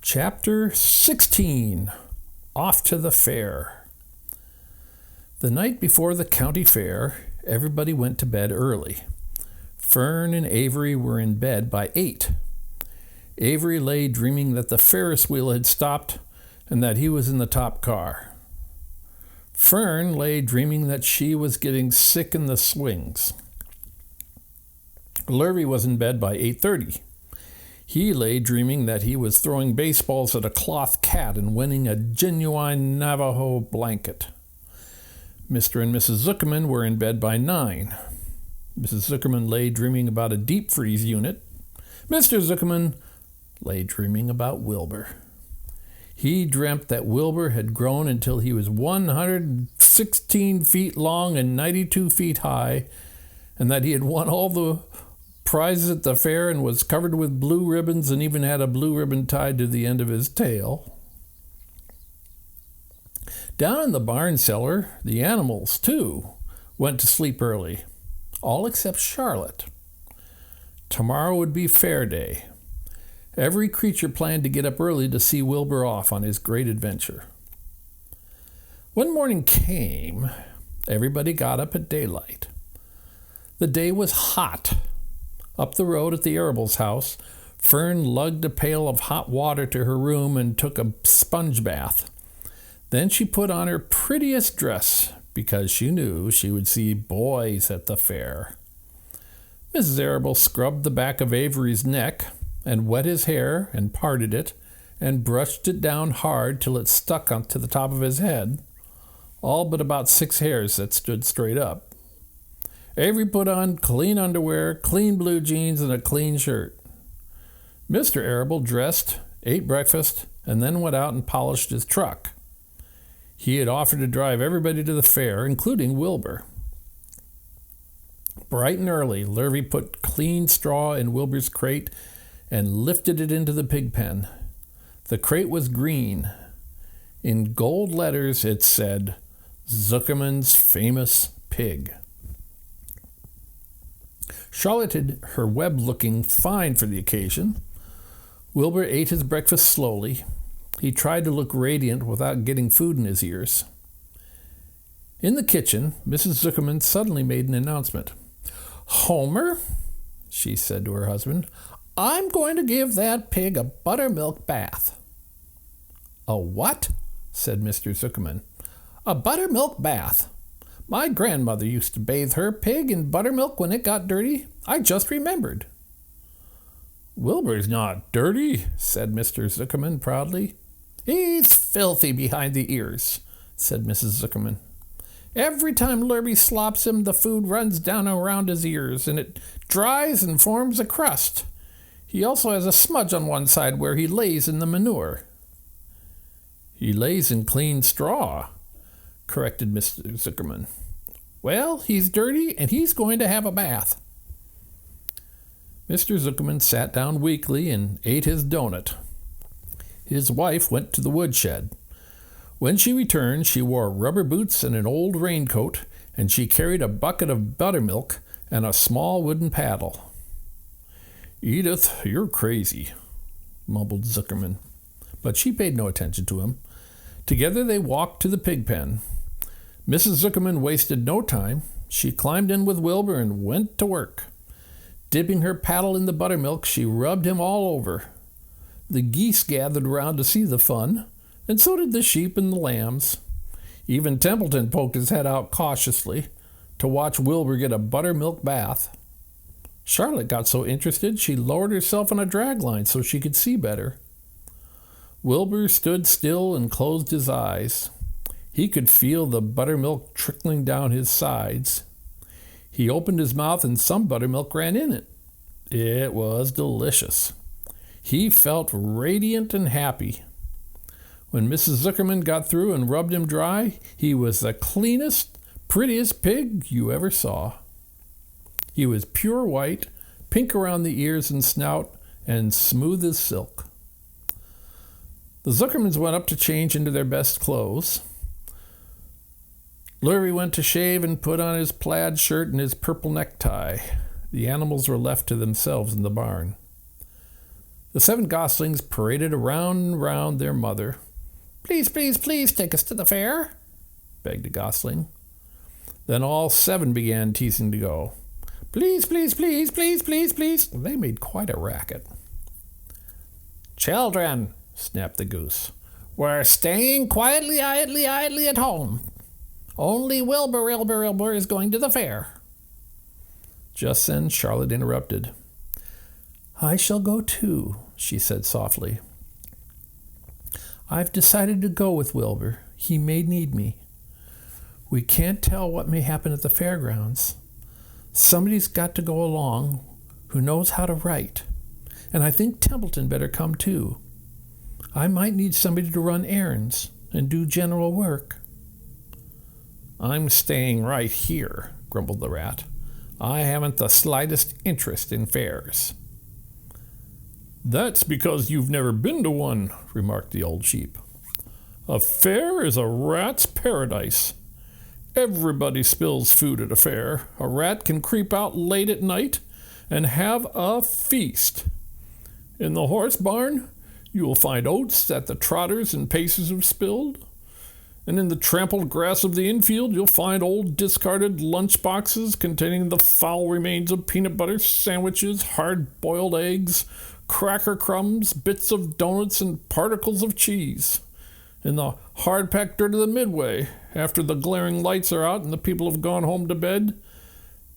Chapter 16. Off to the Fair. The night before the county fair, everybody went to bed early. Fern and Avery were in bed by 8. Avery lay dreaming that the Ferris wheel had stopped and that he was in the top car. Fern lay dreaming that she was getting sick in the swings. Lurvy was in bed by 8:30. He lay dreaming that he was throwing baseballs at a cloth cat and winning a genuine Navajo blanket. Mr. and Mrs. Zuckerman were in bed by 9. Mrs. Zuckerman lay dreaming about a deep freeze unit. Mr. Zuckerman lay dreaming about Wilbur. He dreamt that Wilbur had grown until he was 116 feet long and 92 feet high, and that he had won all the prizes at the fair and was covered with blue ribbons and even had a blue ribbon tied to the end of his tail. Down in the barn cellar, the animals, too, went to sleep early, all except Charlotte. Tomorrow would be fair day. Every creature planned to get up early to see Wilbur off on his great adventure. When morning came, everybody got up at daylight. The day was hot. Up the road at the Arables' house, Fern lugged a pail of hot water to her room and took a sponge bath. Then she put on her prettiest dress because she knew she would see boys at the fair. Mrs. Arable scrubbed the back of Avery's neck and wet his hair and parted it and brushed it down hard till it stuck onto the top of his head, all but about 6 hairs that stood straight up. Avery put on clean underwear, clean blue jeans, and a clean shirt. Mr. Arable dressed, ate breakfast, and then went out and polished his truck. He had offered to drive everybody to the fair, including Wilbur. Bright and early, Lurvy put clean straw in Wilbur's crate and lifted it into the pig pen. The crate was green. In gold letters it said, "Zuckerman's Famous Pig." Charlotte had her web looking fine for the occasion. Wilbur ate his breakfast slowly. He tried to look radiant without getting food in his ears. In the kitchen, Mrs. Zuckerman suddenly made an announcement. "Homer," she said to her husband, "I'm going to give that pig a buttermilk bath." "A what?" said Mr. Zuckerman. "A buttermilk bath. My grandmother used to bathe her pig in buttermilk when it got dirty. I just remembered." "Wilbur's not dirty," said Mr. Zuckerman proudly. "He's filthy behind the ears," said Mrs. Zuckerman. "Every time Lurvy slops him, the food runs down around his ears, and it dries and forms a crust. He also has a smudge on one side where he lays in the manure." "He lays in clean straw," corrected Mr. Zuckerman. "Well, he's dirty, and he's going to have a bath." Mr. Zuckerman sat down weakly and ate his donut. His wife went to the woodshed. When she returned, she wore rubber boots and an old raincoat, and she carried a bucket of buttermilk and a small wooden paddle. "Edith, you're crazy," mumbled Zuckerman, but she paid no attention to him. Together they walked to the pig pen. Mrs. Zuckerman wasted no time. She climbed in with Wilbur and went to work. Dipping her paddle in the buttermilk, she rubbed him all over. The geese gathered around to see the fun, and so did the sheep and the lambs. Even Templeton poked his head out cautiously to watch Wilbur get a buttermilk bath. Charlotte got so interested she lowered herself on a drag line so she could see better. Wilbur stood still and closed his eyes. He could feel the buttermilk trickling down his sides. He opened his mouth and some buttermilk ran in it. It was delicious. He felt radiant and happy. When Mrs. Zuckerman got through and rubbed him dry, he was the cleanest, prettiest pig you ever saw. He was pure white, pink around the ears and snout, and smooth as silk. The Zuckermans went up to change into their best clothes. Lurvy went to shave and put on his plaid shirt and his purple necktie. The animals were left to themselves in the barn. The 7 goslings paraded around and round their mother. "Please, please, please take us to the fair," begged a gosling. Then all 7 began teasing to go. "Please, please, please, please, please, please." They made quite a racket. "Children," snapped the goose, "we're staying quietly, idly at home. Only Wilbur is going to the fair." Just then Charlotte interrupted. "I shall go too," she said softly. "I've decided to go with Wilbur. He may need me. We can't tell what may happen at the fairgrounds. Somebody's got to go along who knows how to write. And I think Templeton better come too. I might need somebody to run errands and do general work." "I'm staying right here," grumbled the rat. "I haven't the slightest interest in fairs." "That's because you've never been to one," remarked the old sheep. "A fair is a rat's paradise. Everybody spills food at a fair. A rat can creep out late at night and have a feast. In the horse barn, you will find oats that the trotters and pacers have spilled. And in the trampled grass of the infield, you'll find old discarded lunch boxes containing the foul remains of peanut butter sandwiches, hard-boiled eggs, cracker crumbs, bits of donuts, and particles of cheese. In the hard-packed dirt of the midway, after the glaring lights are out and the people have gone home to bed,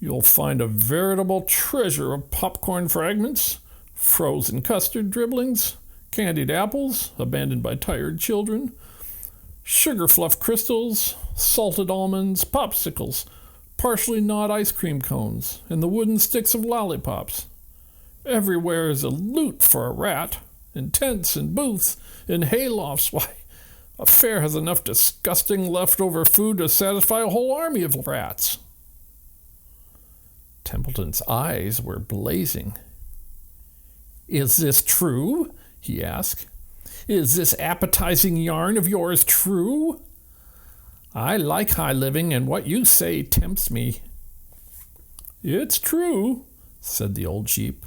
you'll find a veritable treasure of popcorn fragments, frozen custard dribblings, candied apples abandoned by tired children, sugar fluff crystals, salted almonds, popsicles, partially gnawed ice cream cones, and the wooden sticks of lollipops. Everywhere is a loot for a rat, in tents and booths, in haylofts. Why, a fair has enough disgusting leftover food to satisfy a whole army of rats." Templeton's eyes were blazing. "Is this true?" he asked. "Is this appetizing yarn of yours true? I like high living, and what you say tempts me." "It's true," said the old sheep.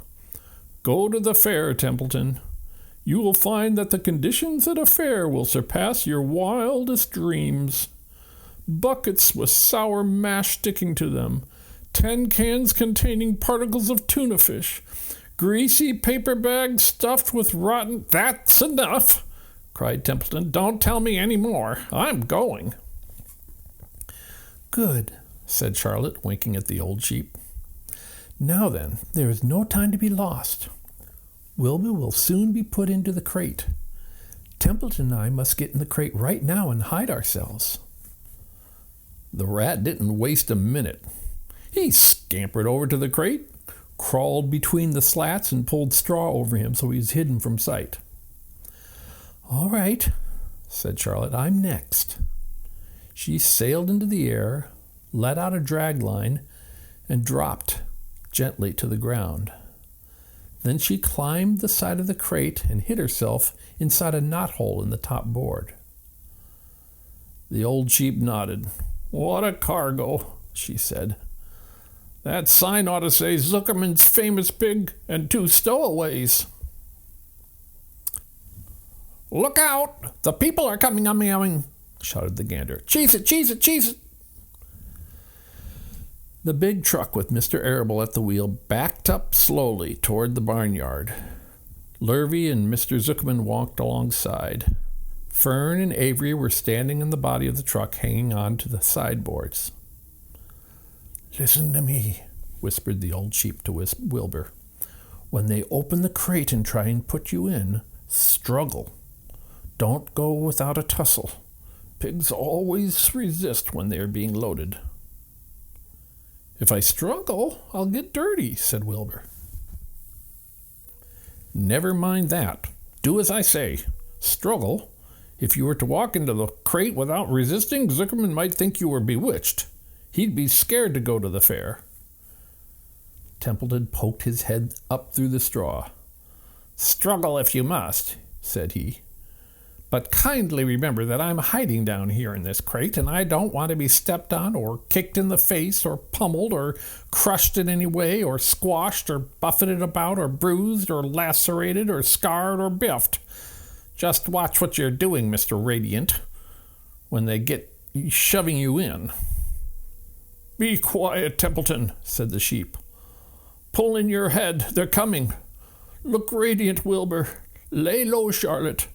"Go to the fair, Templeton. You will find that the conditions at a fair will surpass your wildest dreams. Buckets with sour mash sticking to them, 10 cans containing particles of tuna fish, greasy paper bags stuffed with rotten—" "That's enough!" cried Templeton. "Don't tell me any more. I'm going." "Good," said Charlotte, winking at the old sheep. "Now then, there is no time to be lost. Wilbur will soon be put into the crate. Templeton and I must get in the crate right now and hide ourselves." The rat didn't waste a minute. He scampered over to the crate, crawled between the slats, and pulled straw over him so he was hidden from sight. "All right," said Charlotte, "I'm next." She sailed into the air, let out a drag line, and dropped gently to the ground. Then she climbed the side of the crate and hid herself inside a knothole in the top board. The old sheep nodded. "What a cargo," she said. "That sign ought to say Zuckermans' famous pig and 2 stowaways." "Look out! The people are coming, shouted the gander. "Cheese it, cheese it, cheese it!" The big truck with Mr. Arable at the wheel backed up slowly toward the barnyard. Lurvy and Mr. Zuckerman walked alongside. Fern and Avery were standing in the body of the truck, hanging on to the sideboards. "Listen to me," whispered the old sheep to Wilbur. "When they open the crate and try and put you in, struggle. Don't go without a tussle. Pigs always resist when they are being loaded." "If I struggle, I'll get dirty," said Wilbur. "Never mind that. Do as I say. Struggle. If you were to walk into the crate without resisting, Zuckerman might think you were bewitched. He'd be scared to go to the fair." Templeton poked his head up through the straw. "Struggle if you must," said he. But kindly remember that I'm hiding down here in this crate, and I don't want to be stepped on or kicked in the face or pummeled or crushed in any way or squashed or buffeted about or bruised or lacerated or scarred or biffed. Just watch what you're doing, Mr. Radiant, when they get shoving you in." "Be quiet, Templeton," said the sheep. "Pull in your head. They're coming. Look radiant, Wilbur. Lay low, Charlotte.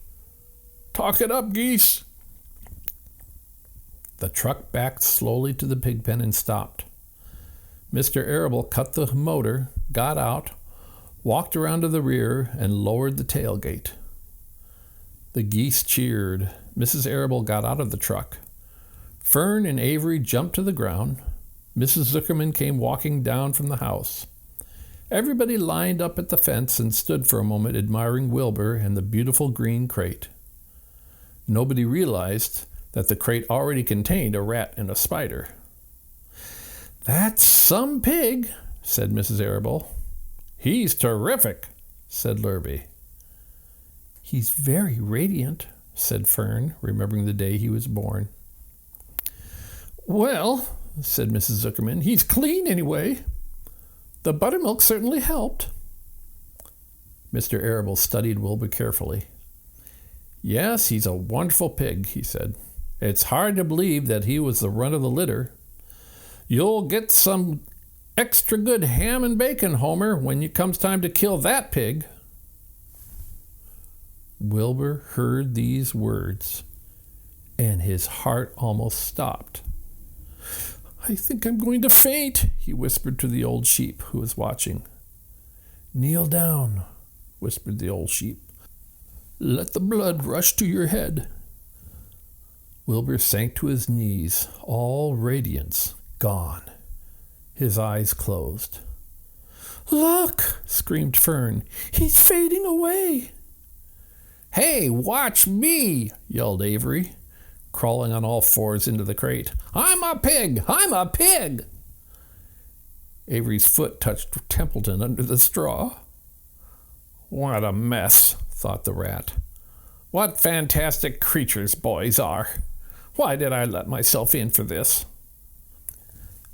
Talk it up, geese." The truck backed slowly to the pig pen and stopped. Mr. Arable cut the motor, got out, walked around to the rear, and lowered the tailgate. The geese cheered. Mrs. Arable got out of the truck. Fern and Avery jumped to the ground. Mrs. Zuckerman came walking down from the house. Everybody lined up at the fence and stood for a moment admiring Wilbur and the beautiful green crate. Nobody realized that the crate already contained a rat and a spider. "That's some pig," said Mrs. Arable. "He's terrific," said Lurby. "He's very radiant," said Fern, remembering the day he was born. "Well," said Mrs. Zuckerman, "he's clean anyway. The buttermilk certainly helped." Mr. Arable studied Wilbur carefully. "Yes, he's a wonderful pig," he said. "It's hard to believe that he was the runt of the litter. You'll get some extra good ham and bacon, Homer, when it comes time to kill that pig." Wilbur heard these words, and his heart almost stopped. "I think I'm going to faint," he whispered to the old sheep who was watching. "Kneel down," whispered the old sheep. "Let the blood rush to your head." Wilbur sank to his knees, all radiance gone. His eyes closed. "Look!" screamed Fern. "He's fading away." "Hey, watch me!" yelled Avery, crawling on all fours into the crate. "I'm a pig! I'm a pig!" Avery's foot touched Templeton under the straw. "What a mess," thought the rat. "What fantastic creatures boys are! Why did I let myself in for this?"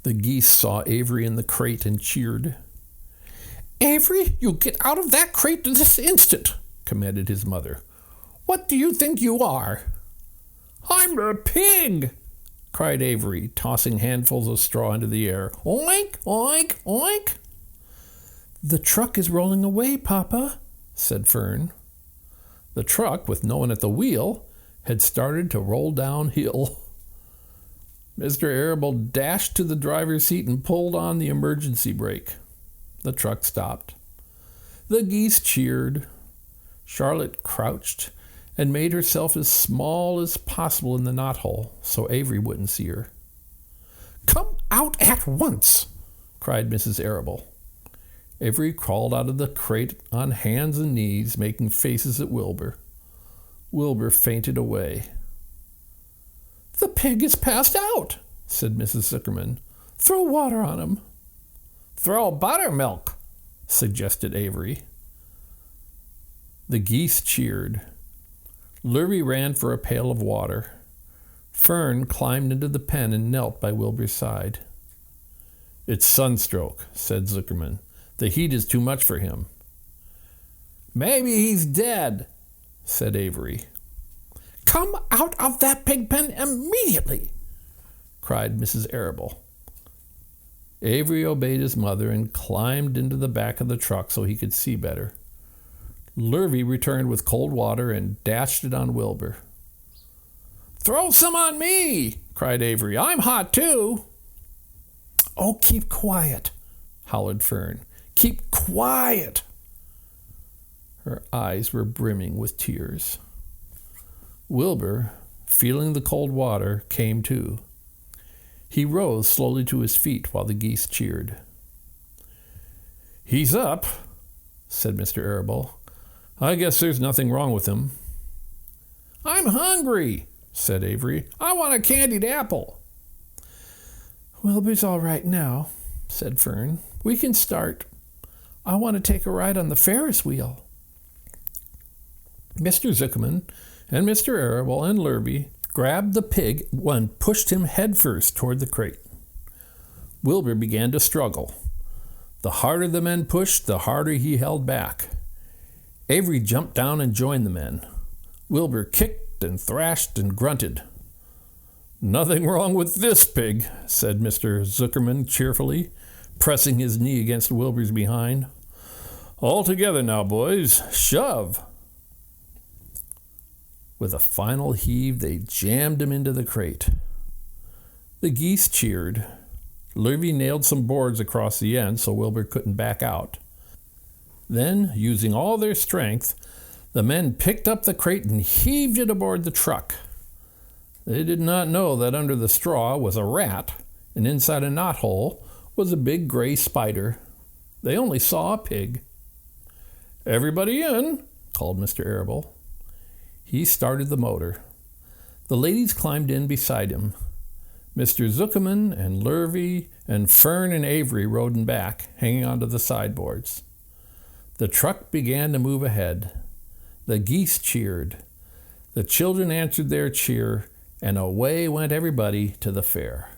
The geese saw Avery in the crate and cheered. "Avery, you get out of that crate this instant," commanded his mother. "What do you think you are?" "I'm a pig!" cried Avery, tossing handfuls of straw into the air. "Oink, oink, oink!" "The truck is rolling away, Papa," said Fern. The truck, with no one at the wheel, had started to roll downhill. Mr. Arable dashed to the driver's seat and pulled on the emergency brake. The truck stopped. The geese cheered. Charlotte crouched and made herself as small as possible in the knothole so Avery wouldn't see her. "Come out at once!" cried Mrs. Arable. Avery crawled out of the crate on hands and knees, making faces at Wilbur. Wilbur fainted away. "The pig is passed out," said Mrs. Zuckerman. "Throw water on him." "Throw buttermilk," suggested Avery. The geese cheered. Lurby ran for a pail of water. Fern climbed into the pen and knelt by Wilbur's side. "It's sunstroke," said Zuckerman. "The heat is too much for him." "Maybe he's dead," said Avery. "Come out of that pig pen immediately," cried Mrs. Arable. Avery obeyed his mother and climbed into the back of the truck so he could see better. Lurby returned with cold water and dashed it on Wilbur. "Throw some on me," cried Avery. "I'm hot too." "Oh, keep quiet," hollered Fern. "Keep quiet." Her eyes were brimming with tears. Wilbur, feeling the cold water, came to. He rose slowly to his feet while the geese cheered. "He's up," said Mr. Arable. "I guess there's nothing wrong with him." "I'm hungry," said Avery. "I want a candied apple." "Wilbur's all right now," said Fern. "We can start. I want to take a ride on the Ferris wheel." Mr. Zuckerman and Mr. Arable and Lurvy grabbed the pig and pushed him headfirst toward the crate. Wilbur began to struggle. The harder the men pushed, the harder he held back. Avery jumped down and joined the men. Wilbur kicked and thrashed and grunted. "Nothing wrong with this pig," said Mr. Zuckerman cheerfully, pressing his knee against Wilbur's behind. "All together now, boys. Shove!" With a final heave, they jammed him into the crate. The geese cheered. Lurvy nailed some boards across the end so Wilbur couldn't back out. Then, using all their strength, the men picked up the crate and heaved it aboard the truck. They did not know that under the straw was a rat, and inside a knothole was a big gray spider. They only saw a pig. "Everybody in," called Mr. Arable. He started the motor. The ladies climbed in beside him. Mr. Zuckerman and Lurvy and Fern and Avery rode in back, hanging onto the sideboards. The truck began to move ahead. The geese cheered. The children answered their cheer, and away went everybody to the fair.